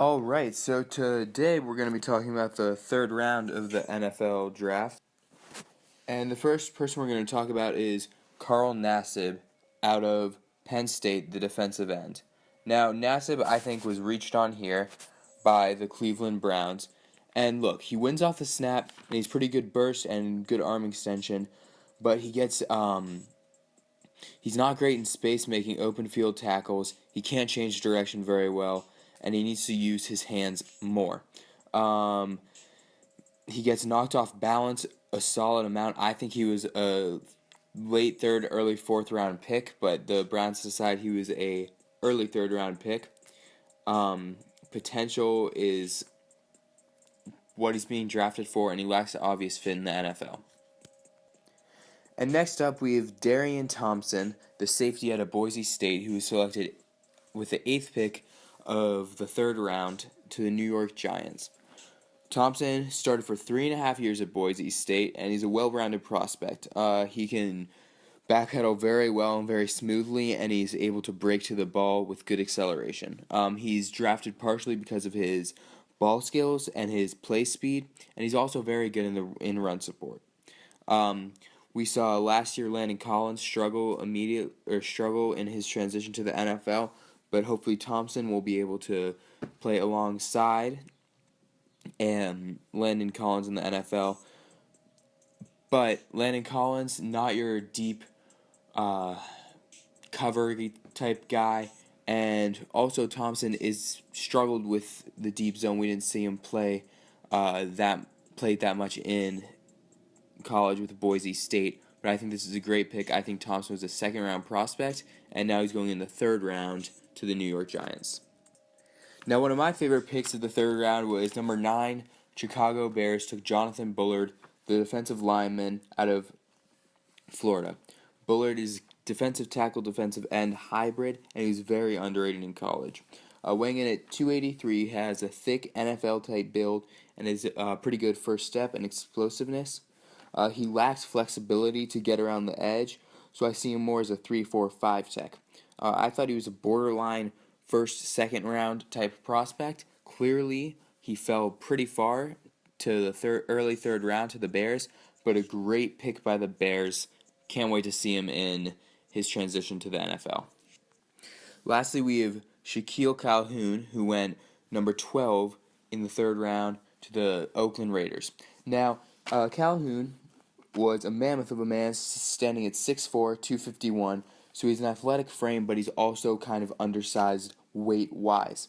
Alright, so today we're going to be talking about the third round of the NFL draft. And the first person we're going to talk about is Carl Nassib out of Penn State, the defensive end. Now, Nassib, I think, was reached on here by the Cleveland Browns. And look, he wins off the snap, and he's pretty good burst and good arm extension. But he's not great in space making open field tackles. He can't change direction very well, and he needs to use his hands more. He gets knocked off balance a solid amount. I think he was a late third, early fourth round pick, but the Browns decide he was a early third round pick. Potential is what he's being drafted for, and he lacks an obvious fit in the NFL. And next up, we have Darien Thompson, the safety out of Boise State, who was selected with the 8th pick of the third round to the New York Giants. Thompson started for 3.5 years at Boise State, and he's a well-rounded prospect. He can backpedal very well and very smoothly, and he's able to break to the ball with good acceleration. He's drafted partially because of his ball skills and his play speed, and he's also very good in run support. We saw last year Landon Collins struggle in his transition to the NFL, but hopefully Thompson will be able to play alongside Landon Collins in the NFL. But Landon Collins, not your deep cover type guy, and also Thompson is struggled with the deep zone. We didn't see him play that much in college with Boise State, but I think this is a great pick. I think Thompson was a second round prospect, and now he's going in the third round to the New York Giants. Now, one of my favorite picks of the third round was number 9, Chicago Bears took Jonathan Bullard, the defensive lineman out of Florida. Bullard is defensive tackle, defensive end hybrid, and he's very underrated in college. Weighing in at 283, he has a thick NFL-type build and is pretty good first step and explosiveness. He lacks flexibility to get around the edge, so I see him more as a 3-4-5 tech. I thought he was a borderline first, second round type prospect. Clearly, he fell pretty far to the early third round to the Bears, but a great pick by the Bears. Can't wait to see him in his transition to the NFL. Lastly, we have Shilique Calhoun, who went number 12 in the third round to the Oakland Raiders. Now, Calhoun was a mammoth of a man, standing at 6'4", 251, so he's an athletic frame, but he's also kind of undersized weight-wise.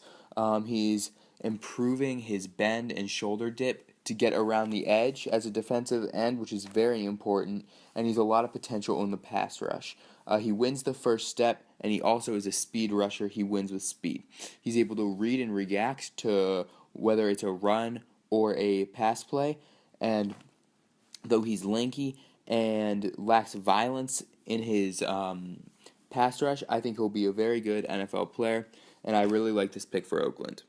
He's improving his bend and shoulder dip to get around the edge as a defensive end, which is very important, and he's a lot of potential in the pass rush. He wins the first step, and he also is a speed rusher. He wins with speed. He's able to read and react to whether it's a run or a pass play, and though he's lanky and lacks violence in his pass rush, I think he'll be a very good NFL player, and I really like this pick for Oakland.